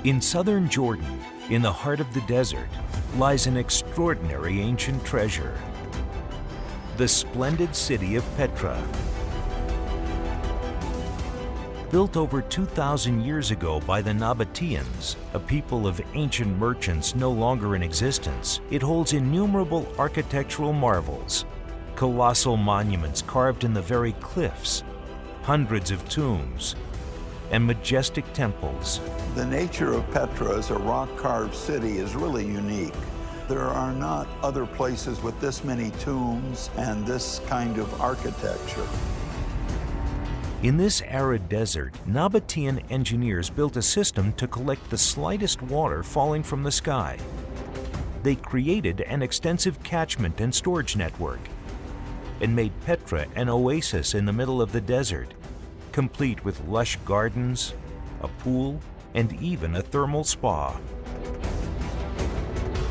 In southern Jordan, in the heart of the desert, lies an extraordinary ancient treasure, the splendid city of Petra. Built over 2,000 years ago by the Nabataeans, a people of ancient merchants no longer in existence, it holds innumerable architectural marvels, colossal monuments carved in the very cliffs, hundreds of tombs, and majestic temples. The nature of Petra as a rock-carved city is really unique. There are not other places with this many tombs and this kind of architecture. In this arid desert, Nabataean engineers built a system to collect the slightest water falling from the sky. They created an extensive catchment and storage network and made Petra an oasis in the middle of the desert, complete with lush gardens, a pool, and even a thermal spa.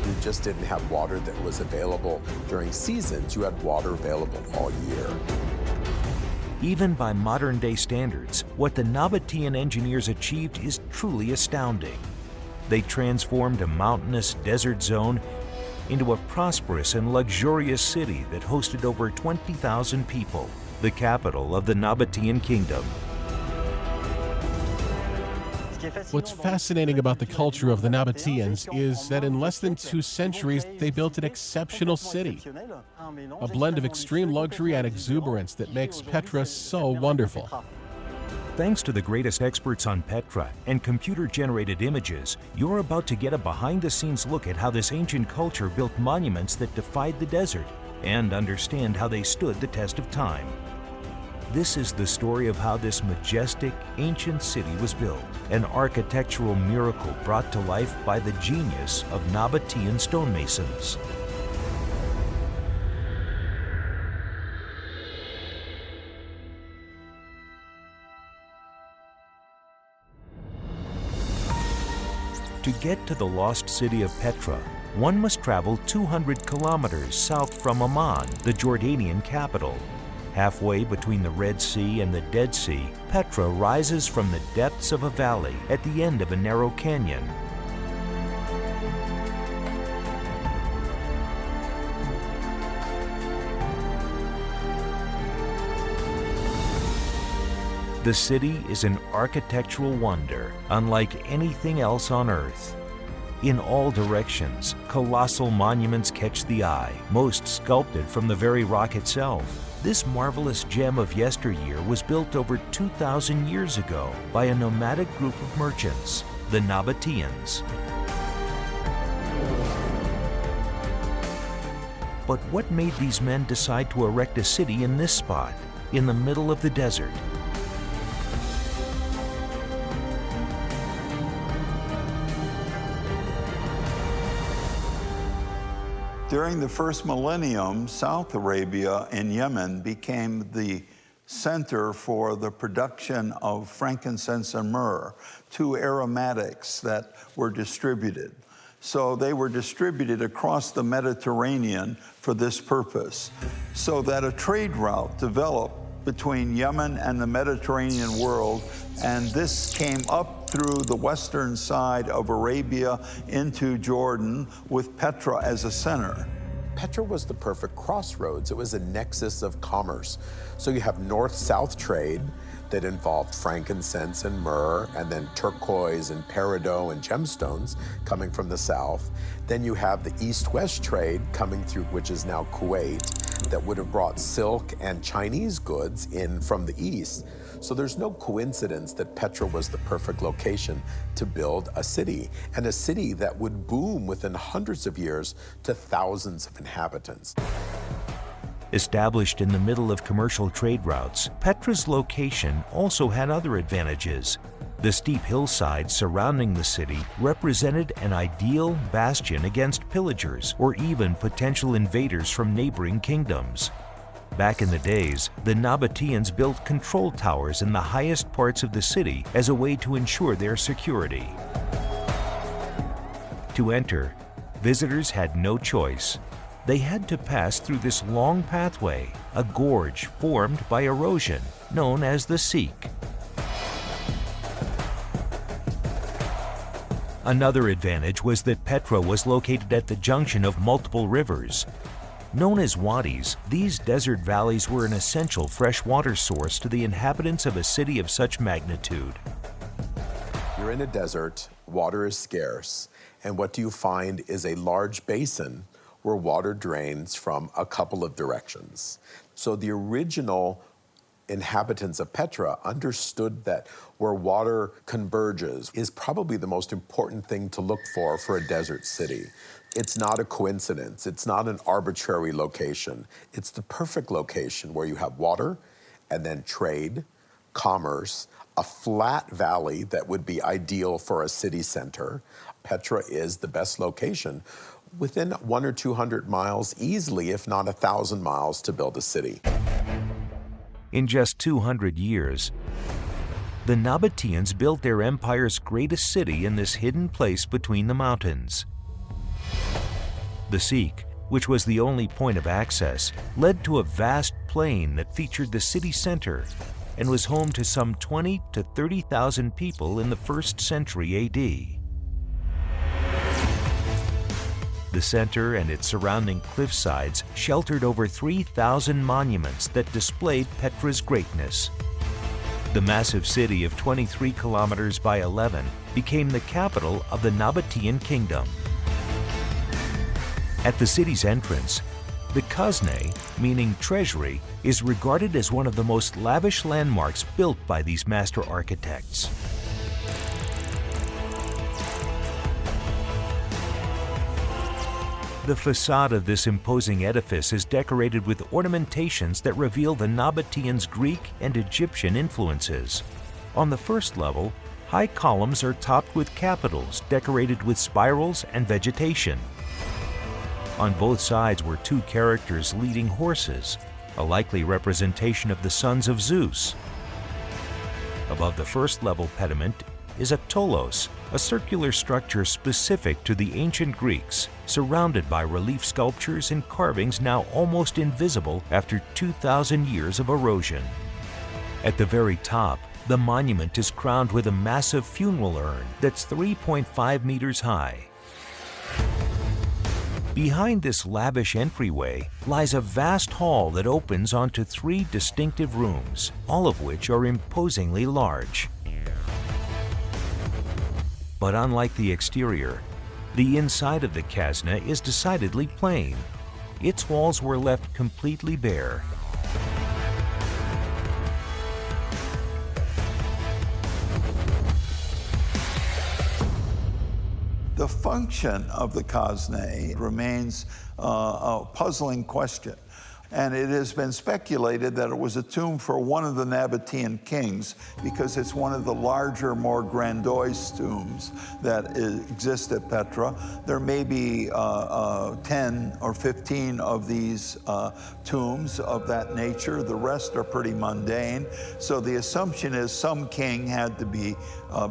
You just didn't have water that was available during seasons. You had water available all year. Even by modern-day standards, what the Nabataean engineers achieved is truly astounding. They transformed a mountainous desert zone into a prosperous and luxurious city that hosted over 20,000 people, the capital of the Nabataean kingdom. What's fascinating about the culture of the Nabataeans is that in less than 2 centuries, they built an exceptional city. A blend of extreme luxury and exuberance that makes Petra so wonderful. Thanks to the greatest experts on Petra and computer-generated images, you're about to get a behind-the-scenes look at how this ancient culture built monuments that defied the desert and understand how they stood the test of time. This is the story of how this majestic, ancient city was built, an architectural miracle brought to life by the genius of Nabataean stonemasons. To get to the lost city of Petra, one must travel 200 kilometers south from Amman, the Jordanian capital. Halfway between the Red Sea and the Dead Sea, Petra rises from the depths of a valley at the end of a narrow canyon. The city is an architectural wonder, unlike anything else on Earth. In all directions, colossal monuments catch the eye, most sculpted from the very rock itself. This marvelous gem of yesteryear was built over 2,000 years ago by a nomadic group of merchants, the Nabataeans. But what made these men decide to erect a city in this spot, in the middle of the desert? During the first millennium, South Arabia and Yemen became the center for the production of frankincense and myrrh, 2 aromatics that were distributed. So they were distributed across the Mediterranean for this purpose, so that a trade route developed between Yemen and the Mediterranean world, and this came up through the western side of Arabia into Jordan with Petra as a center. Petra was the perfect crossroads. It was a nexus of commerce. So you have north-south trade that involved frankincense and myrrh, and then turquoise and peridot and gemstones coming from the south. Then you have the east-west trade coming through, which is now Kuwait, that would have brought silk and Chinese goods in from the east. So there's no coincidence that Petra was the perfect location to build a city, and a city that would boom within hundreds of years to thousands of inhabitants. Established in the middle of commercial trade routes, Petra's location also had other advantages. The steep hillsides surrounding the city represented an ideal bastion against pillagers or even potential invaders from neighboring kingdoms. Back in the days, the Nabataeans built control towers in the highest parts of the city as a way to ensure their security. To enter, visitors had no choice. They had to pass through this long pathway, a gorge formed by erosion, known as the Seek. Another advantage was that Petra was located at the junction of multiple rivers. Known as wadis, these desert valleys were an essential freshwater source to the inhabitants of a city of such magnitude. You're in a desert, water is scarce, and what do you find is a large basin where water drains from a couple of directions. So the original inhabitants of Petra understood that where water converges is probably the most important thing to look for a desert city. It's not a coincidence, it's not an arbitrary location. It's the perfect location where you have water and then trade, commerce, a flat valley that would be ideal for a city center. Petra is the best location within 100 or 200 miles easily, if not 1,000 miles, to build a city. In just 200 years, the Nabataeans built their empire's greatest city in this hidden place between the mountains. The Sikh, which was the only point of access, led to a vast plain that featured the city center and was home to some 20,000 to 30,000 people in the 1st century AD. The center and its surrounding cliffsides sheltered over 3,000 monuments that displayed Petra's greatness. The massive city of 23 kilometers by 11 became the capital of the Nabataean kingdom. At the city's entrance, the Al-Khazneh, meaning treasury, is regarded as one of the most lavish landmarks built by these master architects. The facade of this imposing edifice is decorated with ornamentations that reveal the Nabataeans' Greek and Egyptian influences. On the first level, high columns are topped with capitals decorated with spirals and vegetation. On both sides were 2 characters leading horses, a likely representation of the sons of Zeus. Above the first level pediment is a tolos, a circular structure specific to the ancient Greeks, surrounded by relief sculptures and carvings now almost invisible after 2,000 years of erosion. At the very top, the monument is crowned with a massive funeral urn that's 3.5 meters high. Behind this lavish entryway lies a vast hall that opens onto 3 distinctive rooms, all of which are imposingly large. But unlike the exterior, the inside of the Al-Khazneh is decidedly plain. Its walls were left completely bare. The function of the Al-Khazneh remains a puzzling question. And it has been speculated that it was a tomb for one of the Nabataean kings because it's one of the larger, more grandiose tombs that exist at Petra. There may be 10 or 15 of these tombs of that nature. The rest are pretty mundane. So the assumption is some king had to be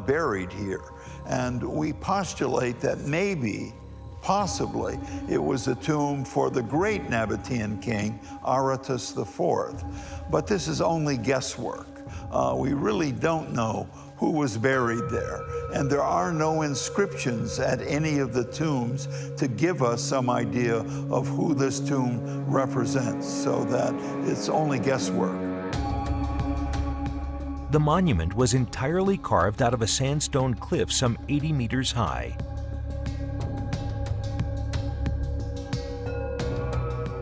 buried here. And we postulate that maybe, possibly, it was a tomb for the great Nabataean king, Aratus IV. But this is only guesswork. We really don't know who was buried there. And there are no inscriptions at any of the tombs to give us some idea of who this tomb represents, so that it's only guesswork. The monument was entirely carved out of a sandstone cliff some 80 meters high.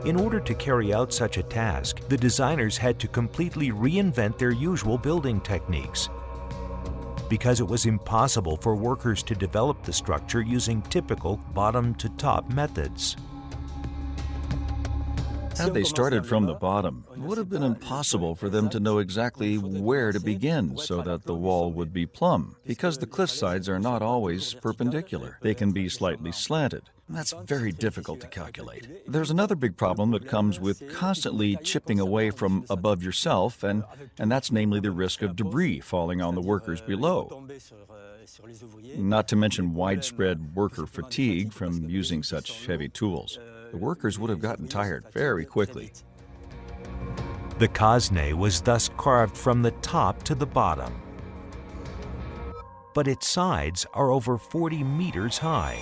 In order to carry out such a task, the designers had to completely reinvent their usual building techniques, because it was impossible for workers to develop the structure using typical bottom-to-top methods. Had they started from the bottom, it would have been impossible for them to know exactly where to begin so that the wall would be plumb, because the cliff sides are not always perpendicular. They can be slightly slanted. That's very difficult to calculate. There's another big problem that comes with constantly chipping away from above yourself, and that's namely the risk of debris falling on the workers below. Not to mention widespread worker fatigue from using such heavy tools. The workers would have gotten tired very quickly. The Al-Khazneh was thus carved from the top to the bottom. but its sides are over 40 meters high.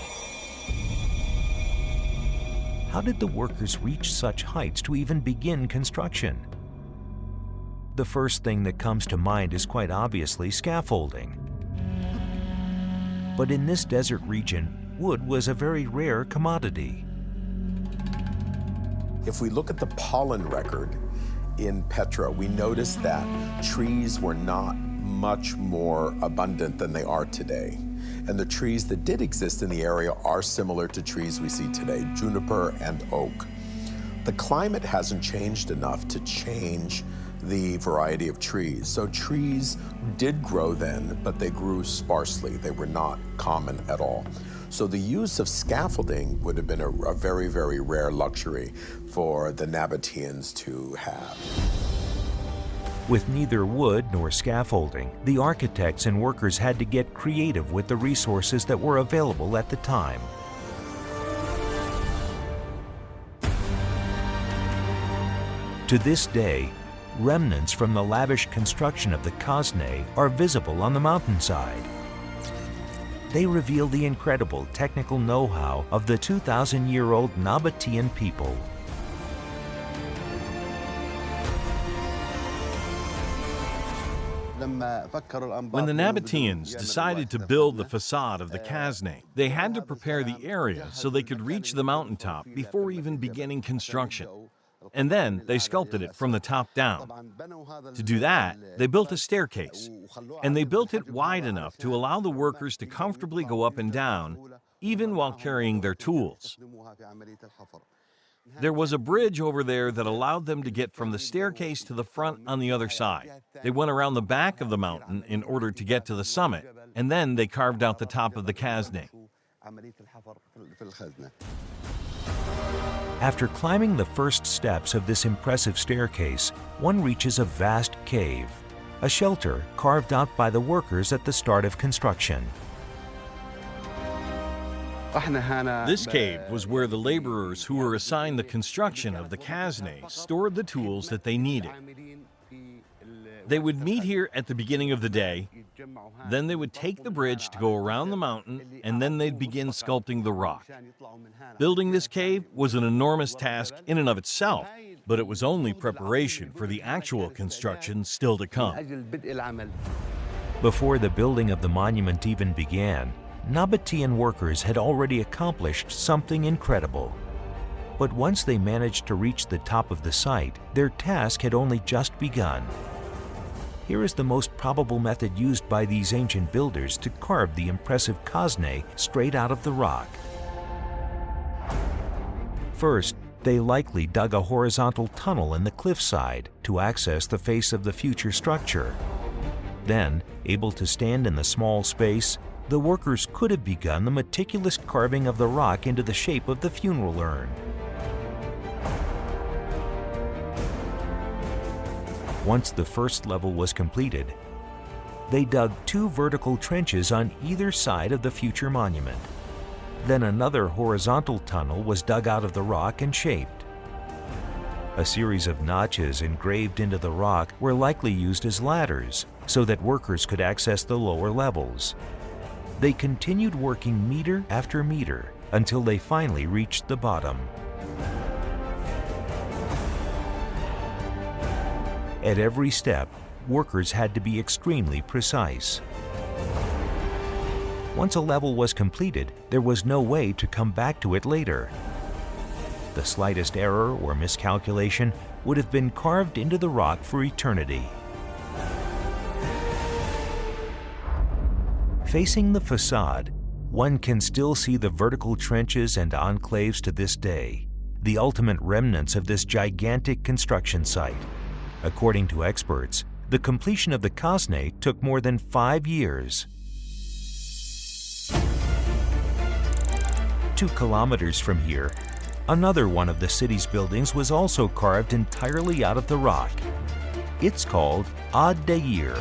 How did the workers reach such heights to even begin construction? The first thing that comes to mind is quite obviously scaffolding. But in this desert region, wood was a very rare commodity. If we look at the pollen record in Petra, we notice that trees were not much more abundant than they are today. And the trees that did exist in the area are similar to trees we see today, juniper and oak. The climate hasn't changed enough to change the variety of trees. So trees did grow then, but they grew sparsely. They were not common at all. So the use of scaffolding would have been a very, very rare luxury for the Nabataeans to have. With neither wood nor scaffolding, the architects and workers had to get creative with the resources that were available at the time. To this day, remnants from the lavish construction of the Khazneh are visible on the mountainside. They reveal the incredible technical know-how of the 2,000-year-old Nabataean people. When the Nabataeans decided to build the facade of the Khazneh, they had to prepare the area so they could reach the mountaintop before even beginning construction. And then they sculpted it from the top down. To do that, they built a staircase, and they built it wide enough to allow the workers to comfortably go up and down, even while carrying their tools. There was a bridge over there that allowed them to get from the staircase to the front on the other side. They went around the back of the mountain in order to get to the summit, and then they carved out the top of the Khazneh. After climbing the first steps of this impressive staircase, one reaches a vast cave, a shelter carved out by the workers at the start of construction. This cave was where the laborers who were assigned the construction of the Khazneh stored the tools that they needed. They would meet here at the beginning of the day, then they would take the bridge to go around the mountain, and then they'd begin sculpting the rock. Building this cave was an enormous task in and of itself, but it was only preparation for the actual construction still to come. Before the building of the monument even began, Nabataean workers had already accomplished something incredible. But once they managed to reach the top of the site, their task had only just begun. Here is the most probable method used by these ancient builders to carve the impressive Khazneh straight out of the rock. First, they likely dug a horizontal tunnel in the cliffside to access the face of the future structure. Then, able to stand in the small space, the workers could have begun the meticulous carving of the rock into the shape of the funeral urn. Once the first level was completed, they dug 2 vertical trenches on either side of the future monument. Then another horizontal tunnel was dug out of the rock and shaped. A series of notches engraved into the rock were likely used as ladders so that workers could access the lower levels. They continued working meter after meter until they finally reached the bottom. At every step, workers had to be extremely precise. Once a level was completed, there was no way to come back to it later. The slightest error or miscalculation would have been carved into the rock for eternity. Facing the facade, one can still see the vertical trenches and enclaves to this day, the ultimate remnants of this gigantic construction site. According to experts, the completion of the Khazneh took more than 5 years. 2 kilometers from here, another one of the city's buildings was also carved entirely out of the rock. It's called Ad-Dair.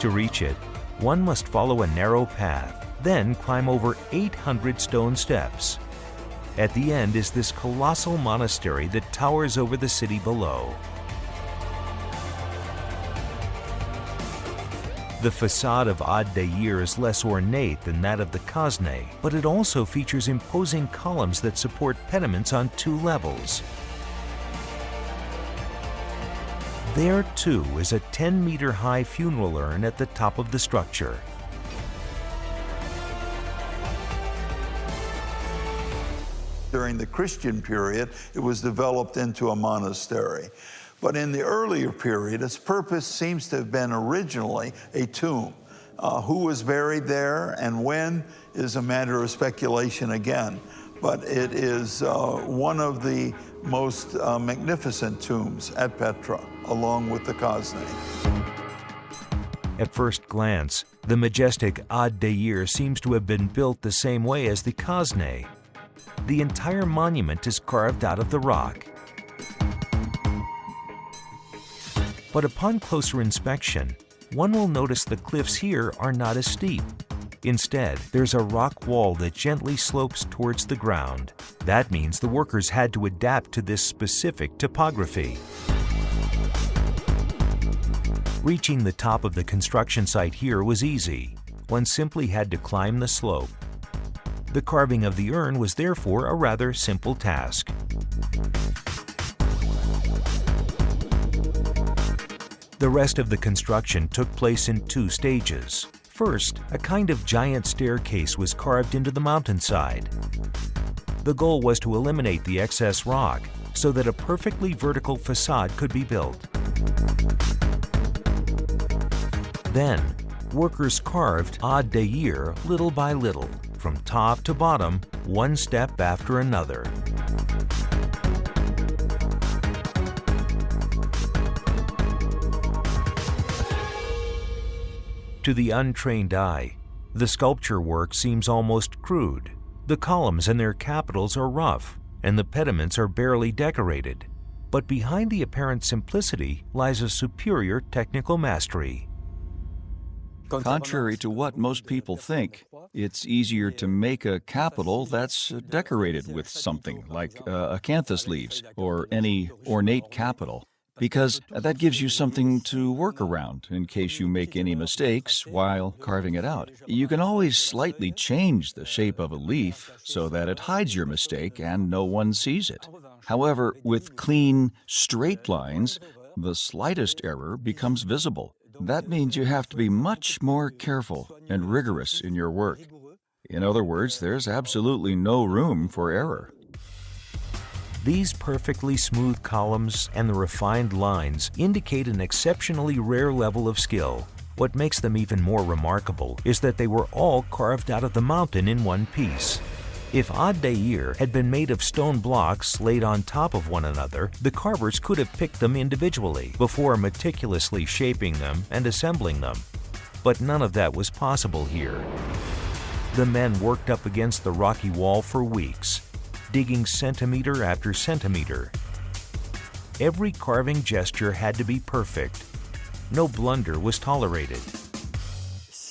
To reach it, one must follow a narrow path, then climb over 800 stone steps. At the end is this colossal monastery that towers over the city below. The façade of Al-Khazneh is less ornate than that of the Khazneh, but it also features imposing columns that support pediments on 2 levels. There, too, is a 10-meter-high funeral urn at the top of the structure. During the Christian period, it was developed into a monastery. But in the earlier period, its purpose seems to have been originally a tomb. Who was buried there and when is a matter of speculation again. But it is one of the most magnificent tombs at Petra, along with the Khazneh. At first glance, the majestic Al-Khazneh seems to have been built the same way as the Khazneh. The entire monument is carved out of the rock. But upon closer inspection, one will notice the cliffs here are not as steep. Instead, there's a rock wall that gently slopes towards the ground. That means the workers had to adapt to this specific topography. Reaching the top of the construction site here was easy. One simply had to climb the slope. The carving of the urn was therefore a rather simple task. The rest of the construction took place in 2 stages. First, a kind of giant staircase was carved into the mountainside. The goal was to eliminate the excess rock so that a perfectly vertical facade could be built. Then, workers carved Al-Khazneh little by little, from top to bottom, one step after another. To the untrained eye, the sculpture work seems almost crude. The columns and their capitals are rough, and the pediments are barely decorated. But behind the apparent simplicity lies a superior technical mastery. Contrary to what most people think, it's easier to make a capital that's decorated with something like acanthus leaves or any ornate capital, because that gives you something to work around in case you make any mistakes while carving it out. You can always slightly change the shape of a leaf so that it hides your mistake and no one sees it. However, with clean, straight lines, the slightest error becomes visible. That means you have to be much more careful and rigorous in your work. In other words, there's absolutely no room for error. These perfectly smooth columns and the refined lines indicate an exceptionally rare level of skill. What makes them even more remarkable is that they were all carved out of the mountain in one piece. If Al-Khazneh had been made of stone blocks laid on top of one another, the carvers could have picked them individually before meticulously shaping them and assembling them. But none of that was possible here. The men worked up against the rocky wall for weeks, digging centimeter after centimeter. Every carving gesture had to be perfect. No blunder was tolerated.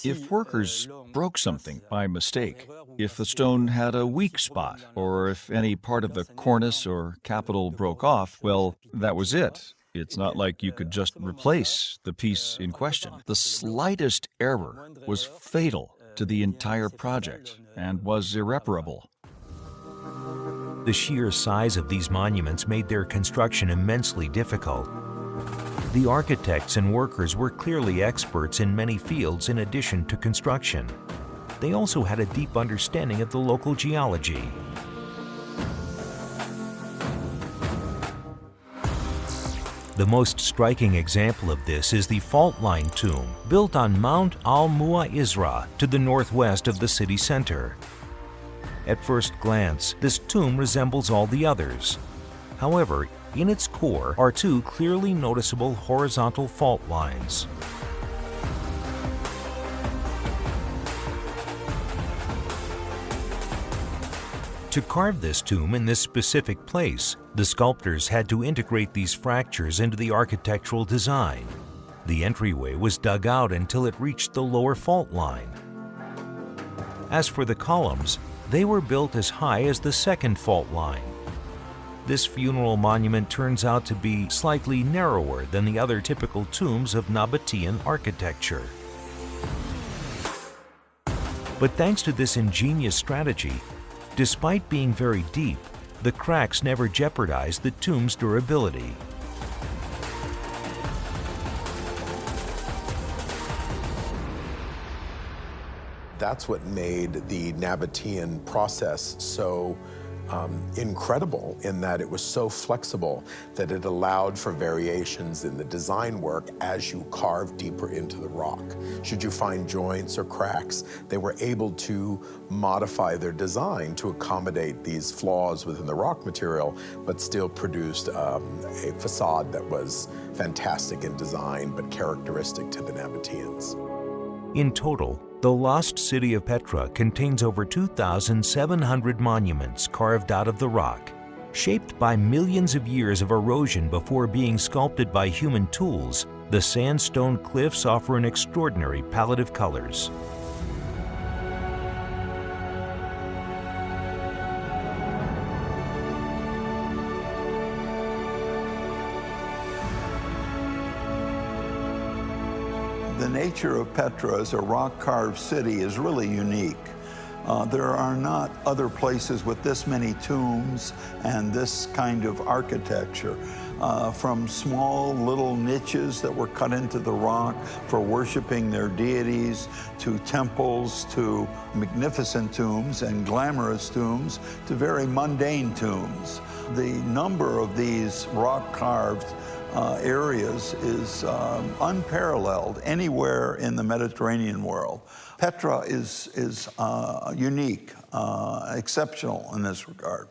If workers broke something by mistake, if the stone had a weak spot, or if any part of the cornice or capital broke off, well, that was it. It's not like you could just replace the piece in question. The slightest error was fatal to the entire project and was irreparable. The sheer size of these monuments made their construction immensely difficult. The architects and workers were clearly experts in many fields in addition to construction. They also had a deep understanding of the local geology. The most striking example of this is the fault line tomb, built on Mount Al-Mu'izra to the northwest of the city center. At first glance, this tomb resembles all the others. However, in its core are 2 clearly noticeable horizontal fault lines. To carve this tomb in this specific place, the sculptors had to integrate these fractures into the architectural design. The entryway was dug out until it reached the lower fault line. As for the columns, they were built as high as the second fault line. This funeral monument turns out to be slightly narrower than the other typical tombs of Nabataean architecture. But thanks to this ingenious strategy, despite being very deep, the cracks never jeopardized the tomb's durability. That's what made the Nabataean process so incredible, in that it was so flexible that it allowed for variations in the design work as you carved deeper into the rock. Should you find joints or cracks, they were able to modify their design to accommodate these flaws within the rock material, but still produced a facade that was fantastic in design but characteristic to the Nabataeans. In total, the lost city of Petra contains over 2,700 monuments carved out of the rock, shaped by millions of years of erosion before being sculpted by human tools. The sandstone cliffs offer an extraordinary palette of colors. The nature of Petra as a rock-carved city is really unique. There are not other places with this many tombs and this kind of architecture. From small little niches that were cut into the rock for worshiping their deities, to temples, to magnificent tombs and glamorous tombs, to very mundane tombs. The number of these rock-carved areas is unparalleled anywhere in the Mediterranean world. Petra is unique, exceptional in this regard.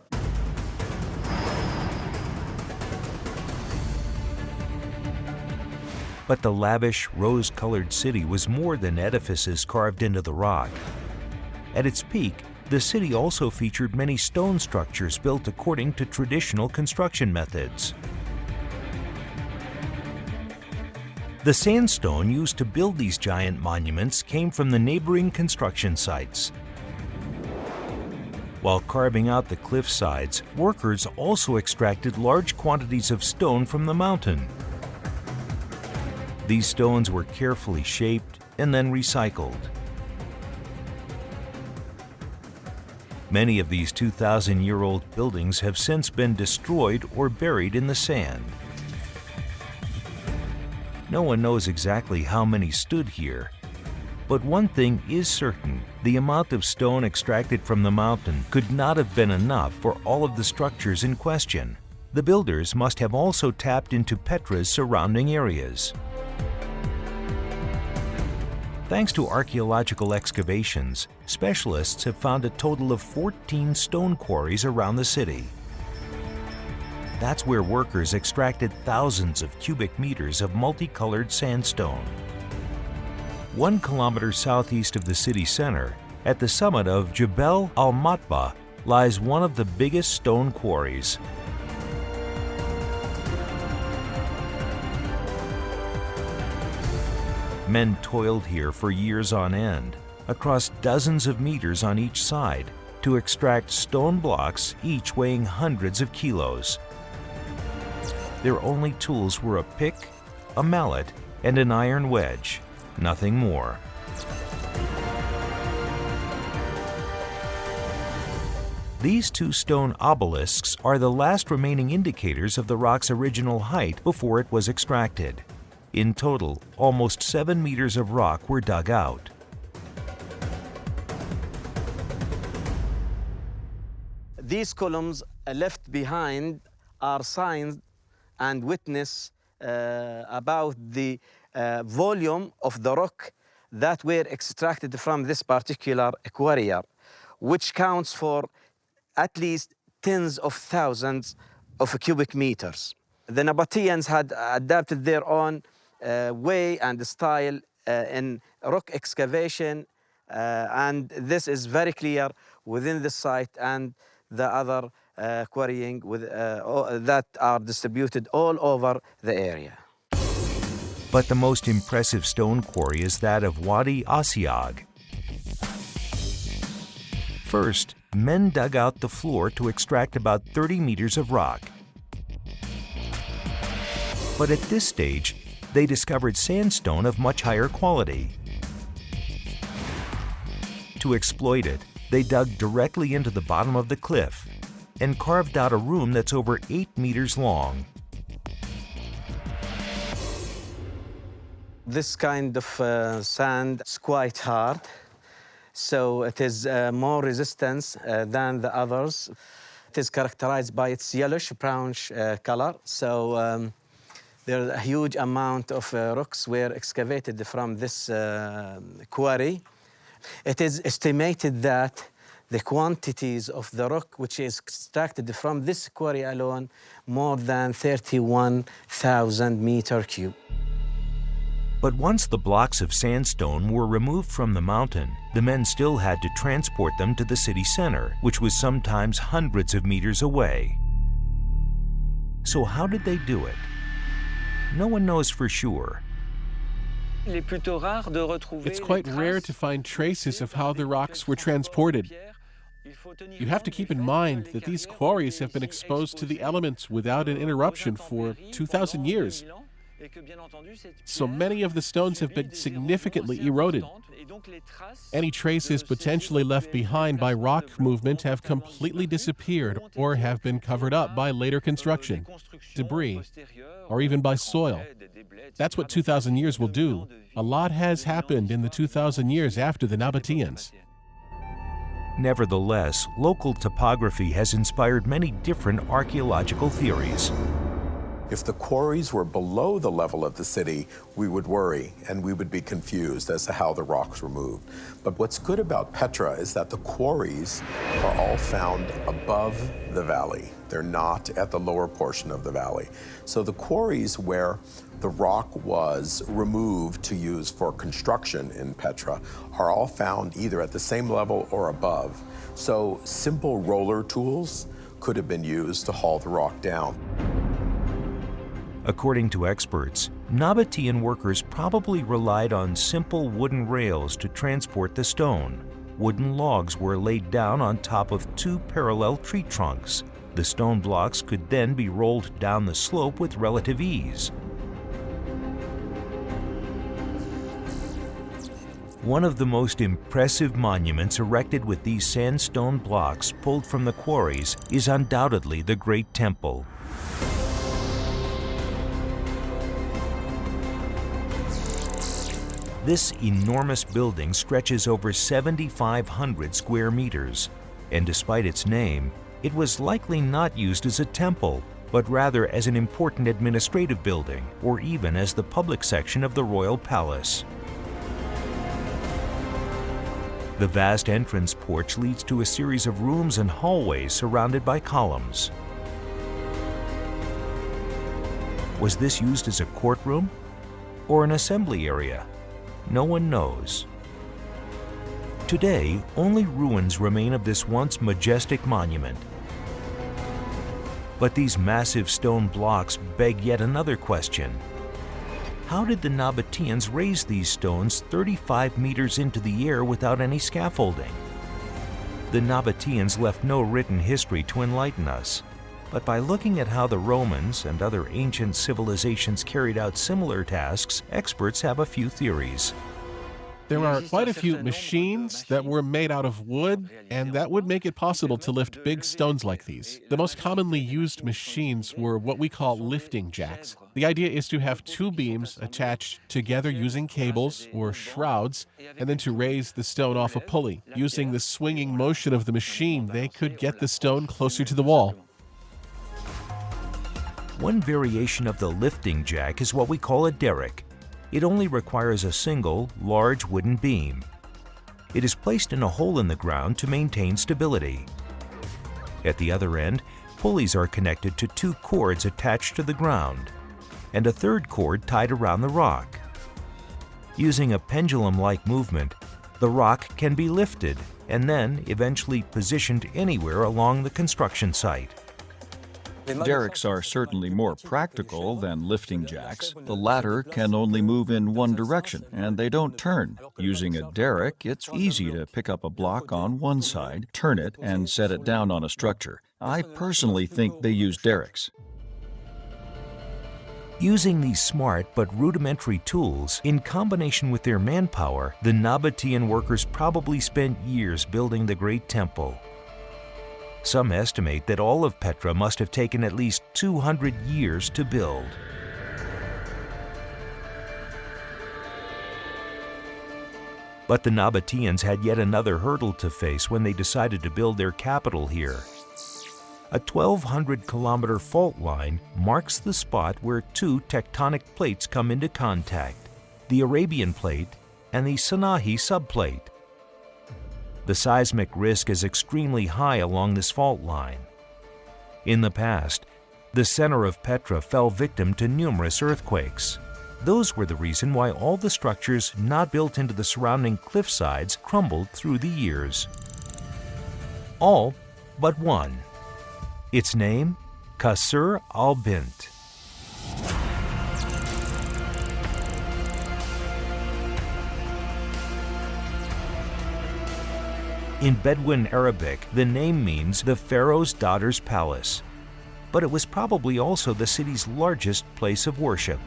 But the lavish, rose-colored city was more than edifices carved into the rock. At its peak, the city also featured many stone structures built according to traditional construction methods. The sandstone used to build these giant monuments came from the neighboring construction sites. While carving out the cliff sides, workers also extracted large quantities of stone from the mountain. These stones were carefully shaped and then recycled. Many of these 2,000-year-old buildings have since been destroyed or buried in the sand. No one knows exactly how many stood here, but one thing is certain: the amount of stone extracted from the mountain could not have been enough for all of the structures in question. The builders must have also tapped into Petra's surrounding areas. Thanks to archaeological excavations, specialists have found a total of 14 stone quarries around the city. That's where workers extracted thousands of cubic meters of multicolored sandstone. 1 kilometer southeast of the city center, at the summit of Jebel al-Matba, lies one of the biggest stone quarries. Men toiled here for years on end, across dozens of meters on each side, to extract stone blocks each weighing hundreds of kilos. Their only tools were a pick, a mallet, and an iron wedge, nothing more. These 2 stone obelisks are the last remaining indicators of the rock's original height before it was extracted. In total, almost 7 meters of rock were dug out. These columns left behind are signs and witness about the volume of the rock that were extracted from this particular quarry, which counts for at least tens of thousands of cubic meters. The Nabataeans had adapted their own way and style in rock excavation, and this is very clear within the site and the other quarrying that are distributed all over the area. But the most impressive stone quarry is that of Wadi Asiag. First, men dug out the floor to extract about 30 meters of rock. But at this stage, they discovered sandstone of much higher quality. To exploit it, they dug directly into the bottom of the cliff and carved out a room that's over 8 meters long. This kind of sand is quite hard, so it is more resistant than the others. It is characterized by its yellowish-brownish color, so there's a huge amount of rocks were excavated from this quarry. It is estimated that the quantities of the rock which is extracted from this quarry alone more than 31,000 meter cube. But once the blocks of sandstone were removed from the mountain, the men still had to transport them to the city center, which was sometimes hundreds of meters away. So how did they do it? No one knows for sure. It's quite rare to find traces of how the rocks were transported. You have to keep in mind that these quarries have been exposed to the elements without an interruption for 2,000 years. So many of the stones have been significantly eroded. Any traces potentially left behind by rock movement have completely disappeared or have been covered up by later construction, debris, or even by soil. That's what 2,000 years will do. A lot has happened in the 2,000 years after the Nabataeans. Nevertheless, local topography has inspired many different archaeological theories. If the quarries were below the level of the city, we would worry and we would be confused as to how the rocks were moved. But what's good about Petra is that the quarries are all found above the valley. They're not at the lower portion of the valley. So the quarries where the rock was removed to use for construction in Petra are all found either at the same level or above. So simple roller tools could have been used to haul the rock down. According to experts, Nabataean workers probably relied on simple wooden rails to transport the stone. Wooden logs were laid down on top of 2 parallel tree trunks. The stone blocks could then be rolled down the slope with relative ease. One of the most impressive monuments erected with these sandstone blocks pulled from the quarries is undoubtedly the Great Temple. This enormous building stretches over 7,500 square meters, and despite its name, it was likely not used as a temple, but rather as an important administrative building, or even as the public section of the royal palace. The vast entrance porch leads to a series of rooms and hallways surrounded by columns. Was this used as a courtroom or an assembly area? No one knows. Today, only ruins remain of this once majestic monument. But these massive stone blocks beg yet another question. How did the Nabataeans raise these stones 35 meters into the air without any scaffolding? The Nabataeans left no written history to enlighten us. But by looking at how the Romans and other ancient civilizations carried out similar tasks, experts have a few theories. There are quite a few machines that were made out of wood, and that would make it possible to lift big stones like these. The most commonly used machines were what we call lifting jacks. The idea is to have 2 beams attached together using cables or shrouds, and then to raise the stone off a pulley. Using the swinging motion of the machine, they could get the stone closer to the wall. One variation of the lifting jack is what we call a derrick. It only requires a single, large wooden beam. It is placed in a hole in the ground to maintain stability. At the other end, pulleys are connected to 2 cords attached to the ground, and a 3rd cord tied around the rock. Using a pendulum-like movement, the rock can be lifted and then eventually positioned anywhere along the construction site. Derricks are certainly more practical than lifting jacks. The latter can only move in one direction, and they don't turn. Using a derrick, it's easy to pick up a block on one side, turn it, and set it down on a structure. I personally think they use derricks. Using these smart but rudimentary tools, in combination with their manpower, the Nabataean workers probably spent years building the Great Temple. Some estimate that all of Petra must have taken at least 200 years to build. But the Nabataeans had yet another hurdle to face when they decided to build their capital here. A 1,200-kilometer fault line marks the spot where two tectonic plates come into contact, the Arabian Plate and the Sana'i subplate. The seismic risk is extremely high along this fault line. In the past, the center of Petra fell victim to numerous earthquakes. Those were the reason why all the structures not built into the surrounding cliff sides crumbled through the years. All but one. Its name, Qasr al-Bint. In Bedouin Arabic, the name means the Pharaoh's daughter's palace, but it was probably also the city's largest place of worship.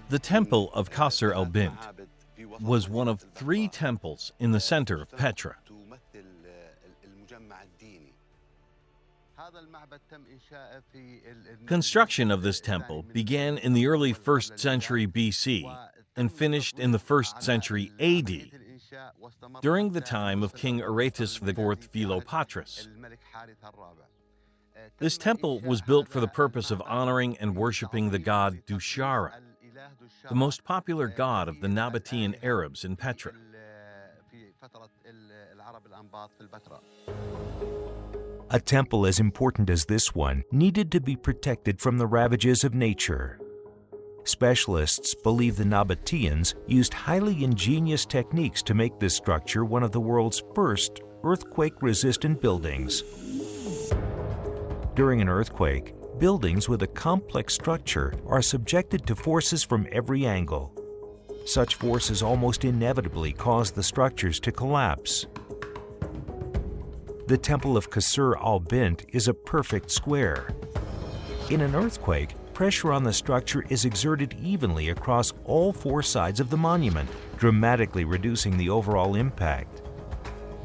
The temple of Qasr al-Bint was one of 3 temples in the center of Petra. Construction of this temple began in the early 1st century BC and finished in the 1st century AD, during the time of King Aretas IV Philopatris. This temple was built for the purpose of honoring and worshiping the god Dushara, the most popular god of the Nabataean Arabs in Petra. A temple as important as this one needed to be protected from the ravages of nature. Specialists believe the Nabataeans used highly ingenious techniques to make this structure one of the world's first earthquake-resistant buildings. During an earthquake, buildings with a complex structure are subjected to forces from every angle. Such forces almost inevitably cause the structures to collapse. The Temple of Qasr al-Bint is a perfect square. In an earthquake, pressure on the structure is exerted evenly across all 4 sides of the monument, dramatically reducing the overall impact.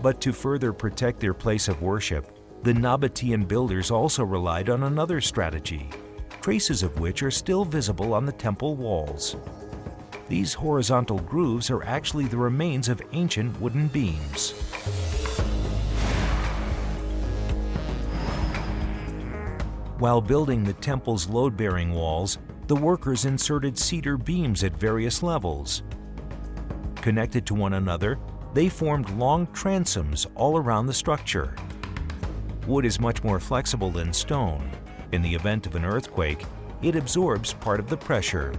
But to further protect their place of worship, the Nabataean builders also relied on another strategy, traces of which are still visible on the temple walls. These horizontal grooves are actually the remains of ancient wooden beams. While building the temple's load-bearing walls, the workers inserted cedar beams at various levels. Connected to one another, they formed long transoms all around the structure. Wood is much more flexible than stone. In the event of an earthquake, it absorbs part of the pressure.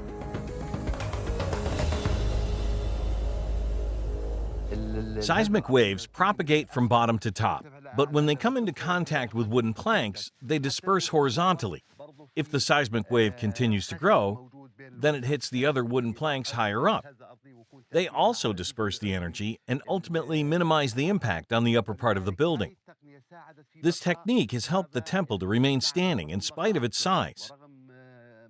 Seismic waves propagate from bottom to top, but when they come into contact with wooden planks, they disperse horizontally. If the seismic wave continues to grow, then it hits the other wooden planks higher up. They also disperse the energy and ultimately minimize the impact on the upper part of the building. This technique has helped the temple to remain standing in spite of its size.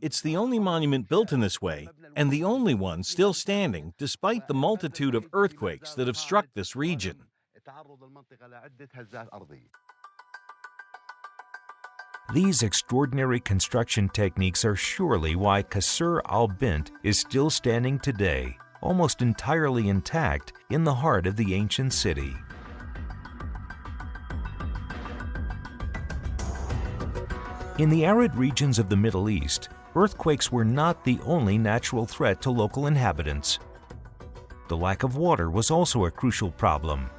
It's the only monument built in this way, and the only one still standing despite the multitude of earthquakes that have struck this region. These extraordinary construction techniques are surely why Qasr al-Bint is still standing today, almost entirely intact in the heart of the ancient city. In the arid regions of the Middle East, earthquakes were not the only natural threat to local inhabitants. The lack of water was also a crucial problem.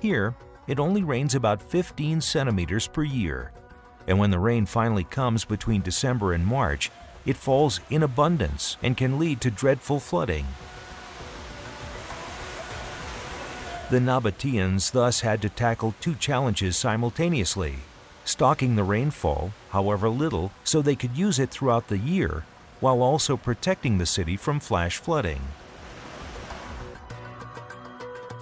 Here, it only rains about 15 centimeters per year, and when the rain finally comes between December and March, it falls in abundance and can lead to dreadful flooding. The Nabataeans thus had to tackle two challenges simultaneously: stocking the rainfall, however little, so they could use it throughout the year, while also protecting the city from flash flooding.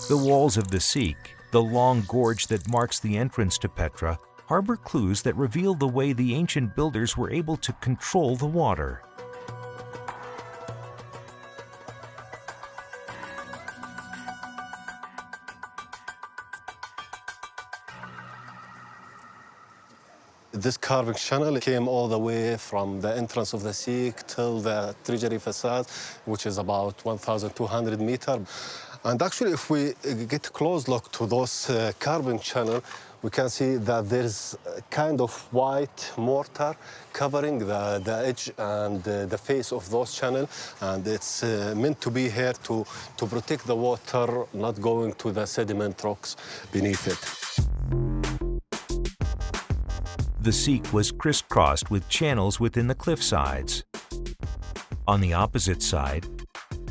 The walls of the Sikh, the long gorge that marks the entrance to Petra, harbor clues that reveal the way the ancient builders were able to control the water. This carving channel came all the way from the entrance of the Sikh till the treasury facade, which is about 1,200 meters. And actually, if we get a close look to those carving channel, we can see that there's a kind of white mortar covering the edge and the face of those channels. And it's meant to be here to protect the water not going to the sediment rocks beneath it. The Sikh was crisscrossed with channels within the cliff sides. On the opposite side,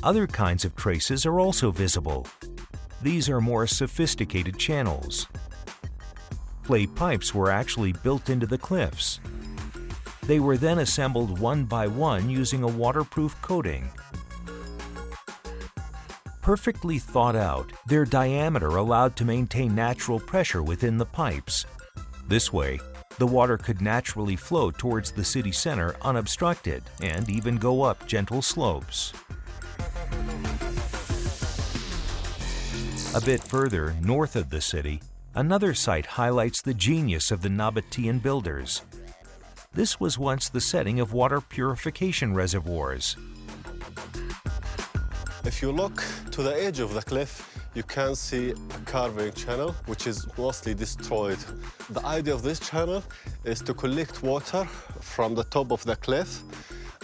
other kinds of traces are also visible. These are more sophisticated channels. Clay pipes were actually built into the cliffs. They were then assembled one by one using a waterproof coating. Perfectly thought out, their diameter allowed to maintain natural pressure within the pipes. This way, the water could naturally flow towards the city center unobstructed and even go up gentle slopes. A bit further north of the city, another site highlights the genius of the Nabataean builders. This was once the setting of water purification reservoirs. If you look to the edge of the cliff, you can see a carving channel, which is mostly destroyed. The idea of this channel is to collect water from the top of the cliff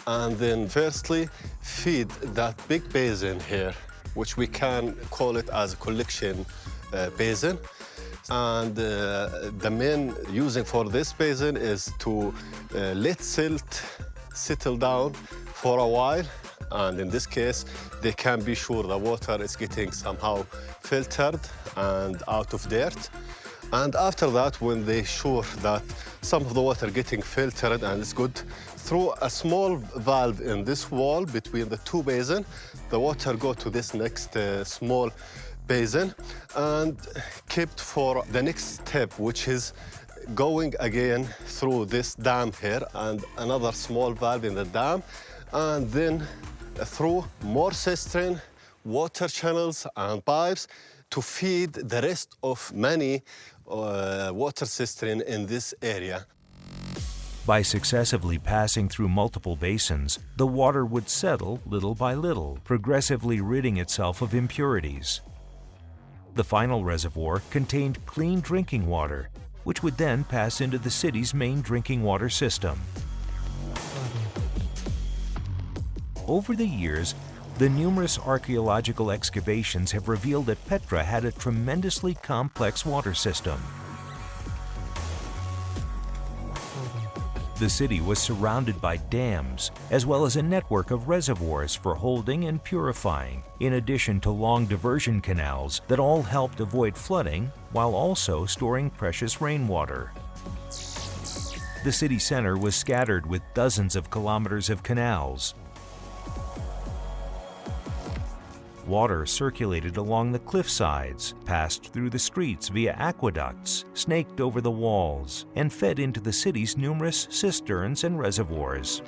and then firstly feed that big basin here, which we can call it as a collection basin. And the main using for this basin is to let silt settle down for a while. And in this case, they can be sure the water is getting somehow filtered and out of dirt. And after that, when they're sure that some of the water getting filtered and it's good, through a small valve in this wall between the two basins, the water go to this next small basin and kept for the next step, which is going again through this dam here and another small valve in the dam, and then through more cistern, water channels and pipes to feed the rest of many water cistern in this area. By successively passing through multiple basins, the water would settle little by little, progressively ridding itself of impurities. The final reservoir contained clean drinking water, which would then pass into the city's main drinking water system. Over the years, the numerous archaeological excavations have revealed that Petra had a tremendously complex water system. The city was surrounded by dams, as well as a network of reservoirs for holding and purifying, in addition to long diversion canals that all helped avoid flooding while also storing precious rainwater. The city center was scattered with dozens of kilometers of canals. Water circulated along the cliff sides, passed through the streets via aqueducts, snaked over the walls, and fed into the city's numerous cisterns and reservoirs.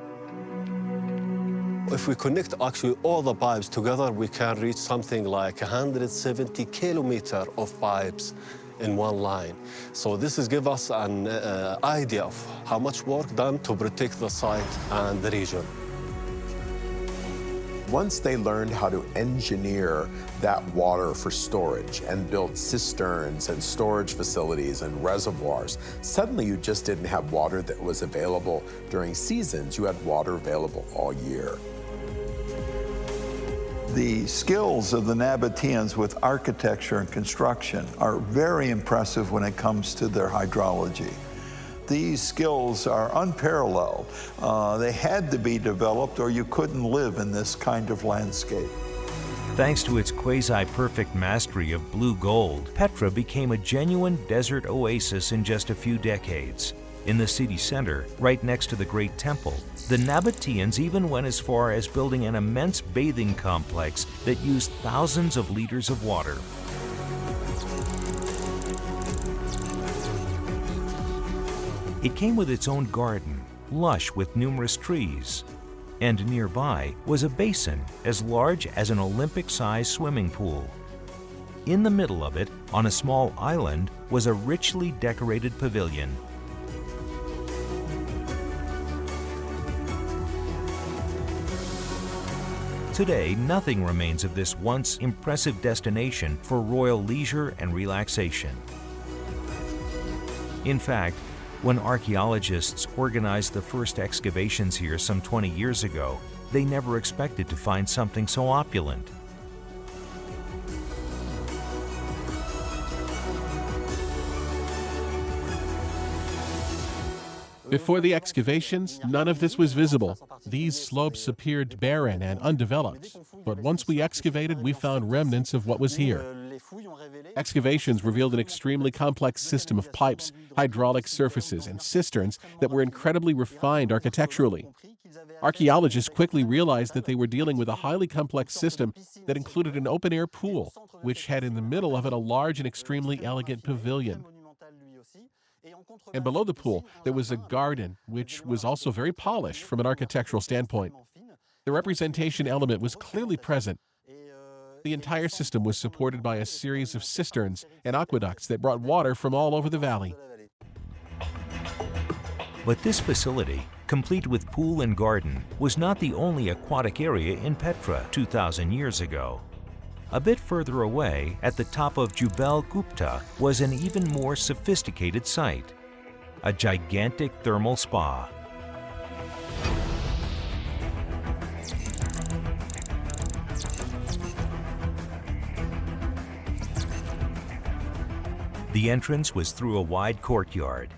If we connect actually all the pipes together, we can reach something like 170 kilometers of pipes in one line. So this is give us an idea of how much work done to protect the site and the region. Once they learned how to engineer that water for storage and build cisterns and storage facilities and reservoirs, suddenly you just didn't have water that was available during seasons. You had water available all year. The skills of the Nabataeans with architecture and construction are very impressive when it comes to their hydrology. These skills are unparalleled. They had to be developed or you couldn't live in this kind of landscape. Thanks to its quasi-perfect mastery of blue gold, Petra became a genuine desert oasis in just a few decades. In the city center, right next to the Great Temple, the Nabataeans even went as far as building an immense bathing complex that used thousands of liters of water. It came with its own garden, lush with numerous trees. And nearby was a basin as large as an Olympic-sized swimming pool. In the middle of it, on a small island, was a richly decorated pavilion. Today, nothing remains of this once impressive destination for royal leisure and relaxation. In fact, when archaeologists organized the first excavations here some 20 years ago, they never expected to find something so opulent. Before the excavations, none of this was visible. These slopes appeared barren and undeveloped. But once we excavated, we found remnants of what was here. Excavations revealed an extremely complex system of pipes, hydraulic surfaces, and cisterns that were incredibly refined architecturally. Archaeologists quickly realized that they were dealing with a highly complex system that included an open-air pool, which had in the middle of it a large and extremely elegant pavilion. And below the pool, there was a garden, which was also very polished from an architectural standpoint. The representation element was clearly present. The entire system was supported by a series of cisterns and aqueducts that brought water from all over the valley. But this facility, complete with pool and garden, was not the only aquatic area in Petra 2,000 years ago. A bit further away, at the top of Jebel Gupta, was an even more sophisticated site, a gigantic thermal spa. The entrance was through a wide courtyard.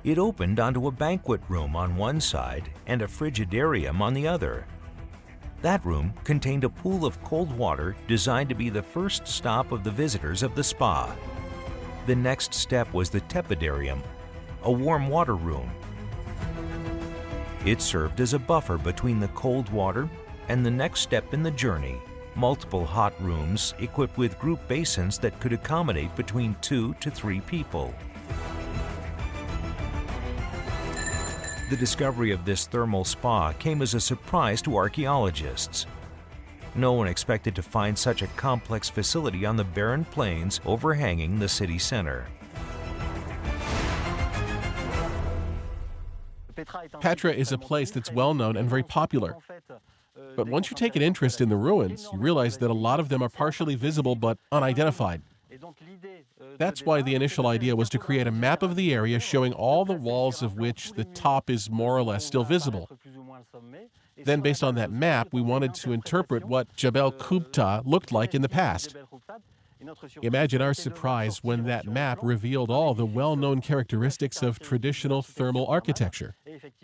It opened onto a banquet room on one side and a frigidarium on the other. That room contained a pool of cold water designed to be the first stop of the visitors of the spa. The next step was the tepidarium, a warm water room. It served as a buffer between the cold water and the next step in the journey, multiple hot rooms equipped with group basins that could accommodate between 2 to 3 people. The discovery of this thermal spa came as a surprise to archaeologists. No one expected to find such a complex facility on the barren plains overhanging the city center. Petra is a place that's well known and very popular. But once you take an interest in the ruins, you realize that a lot of them are partially visible but unidentified. That's why the initial idea was to create a map of the area showing all the walls of which the top is more or less still visible. Then, based on that map, we wanted to interpret what Jebel Gupta looked like in the past. Imagine our surprise when that map revealed all the well-known characteristics of traditional thermal architecture.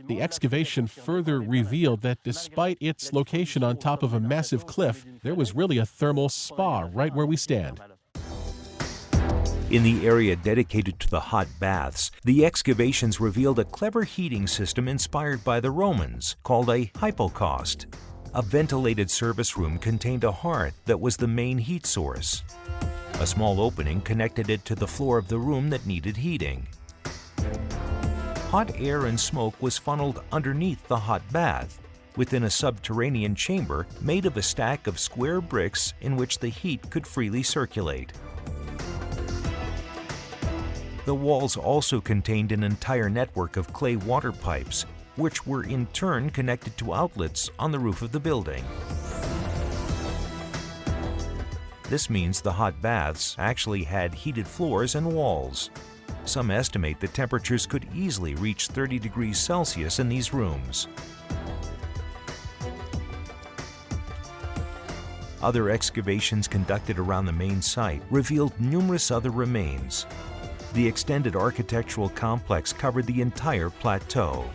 The excavation further revealed that despite its location on top of a massive cliff, there was really a thermal spa right where we stand. In the area dedicated to the hot baths, the excavations revealed a clever heating system inspired by the Romans, called a hypocaust. A ventilated service room contained a hearth that was the main heat source. A small opening connected it to the floor of the room that needed heating. Hot air and smoke was funneled underneath the hot bath, within a subterranean chamber made of a stack of square bricks in which the heat could freely circulate. The walls also contained an entire network of clay water pipes, which were in turn connected to outlets on the roof of the building. This means the hot baths actually had heated floors and walls. Some estimate that temperatures could easily reach 30 degrees Celsius in these rooms. Other excavations conducted around the main site revealed numerous other remains. The extended architectural complex covered the entire plateau.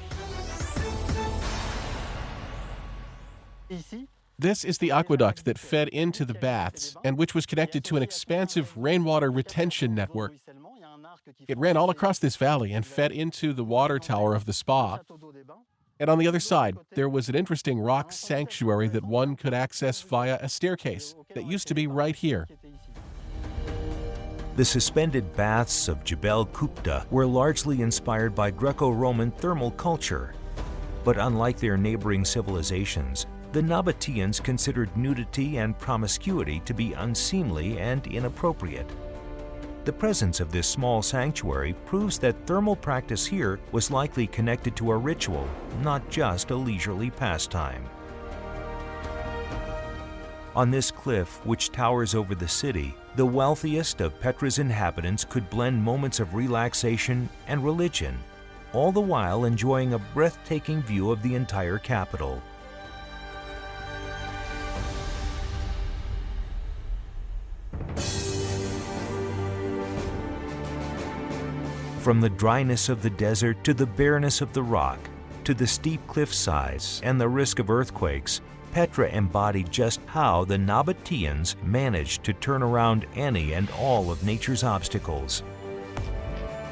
This is the aqueduct that fed into the baths and which was connected to an expansive rainwater retention network. It ran all across this valley and fed into the water tower of the spa. And on the other side, there was an interesting rock sanctuary that one could access via a staircase that used to be right here. The suspended baths of Jebel Qubta were largely inspired by Greco-Roman thermal culture. But unlike their neighboring civilizations, the Nabataeans considered nudity and promiscuity to be unseemly and inappropriate. The presence of this small sanctuary proves that thermal practice here was likely connected to a ritual, not just a leisurely pastime. On this cliff, which towers over the city, the wealthiest of Petra's inhabitants could blend moments of relaxation and religion, all the while enjoying a breathtaking view of the entire capital. From the dryness of the desert to the bareness of the rock, to the steep cliff sides and the risk of earthquakes, Petra embodied just how the Nabataeans managed to turn around any and all of nature's obstacles.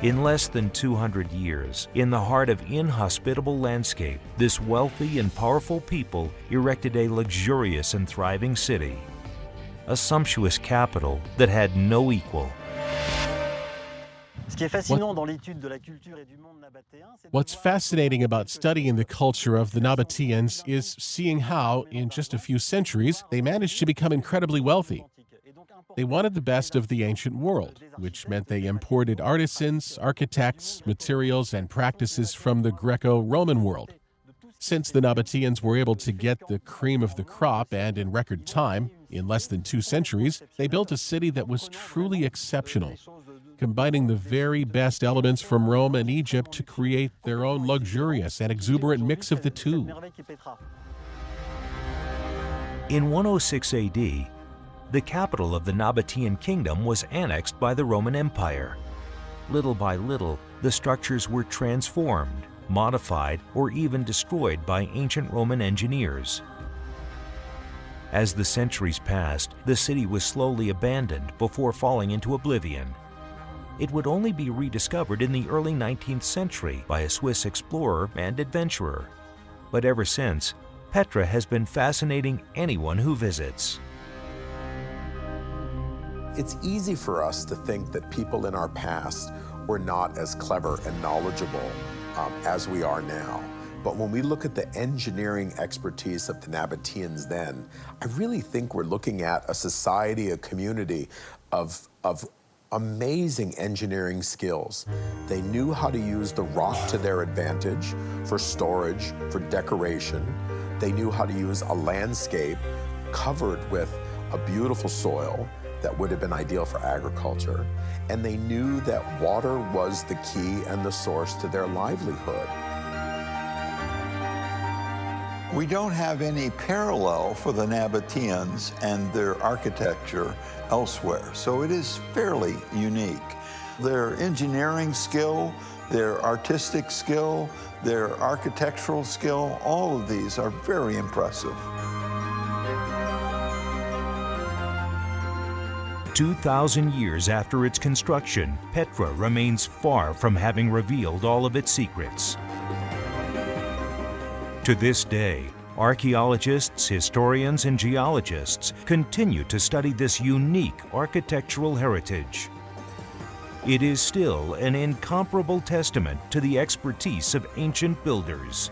In less than 200 years, in the heart of inhospitable landscape, this wealthy and powerful people erected a luxurious and thriving city, a sumptuous capital that had no equal. What's fascinating about studying the culture of the Nabataeans is seeing how, in just a few centuries, they managed to become incredibly wealthy. They wanted the best of the ancient world, which meant they imported artisans, architects, materials, and practices from the Greco-Roman world. Since the Nabataeans were able to get the cream of the crop and in record time, in less than 2 centuries, they built a city that was truly exceptional, combining the very best elements from Rome and Egypt to create their own luxurious and exuberant mix of the two. In 106 AD, the capital of the Nabataean kingdom was annexed by the Roman Empire. Little by little, the structures were transformed, modified, or even destroyed by ancient Roman engineers. As the centuries passed, the city was slowly abandoned before falling into oblivion. It would only be rediscovered in the early 19th century by a Swiss explorer and adventurer. But ever since, Petra has been fascinating anyone who visits. It's easy for us to think that people in our past were not as clever and knowledgeable as we are now. But when we look at the engineering expertise of the Nabataeans then, I really think we're looking at a society, a community of amazing engineering skills. They knew how to use the rock to their advantage for storage, for decoration. They knew how to use a landscape covered with a beautiful soil that would have been ideal for agriculture. And they knew that water was the key and the source to their livelihood. We don't have any parallel for the Nabataeans and their architecture elsewhere, so it is fairly unique. Their engineering skill, their artistic skill, their architectural skill, all of these are very impressive. 2,000 years after its construction, Petra remains far from having revealed all of its secrets. To this day, archaeologists, historians, and geologists continue to study this unique architectural heritage. It is still an incomparable testament to the expertise of ancient builders.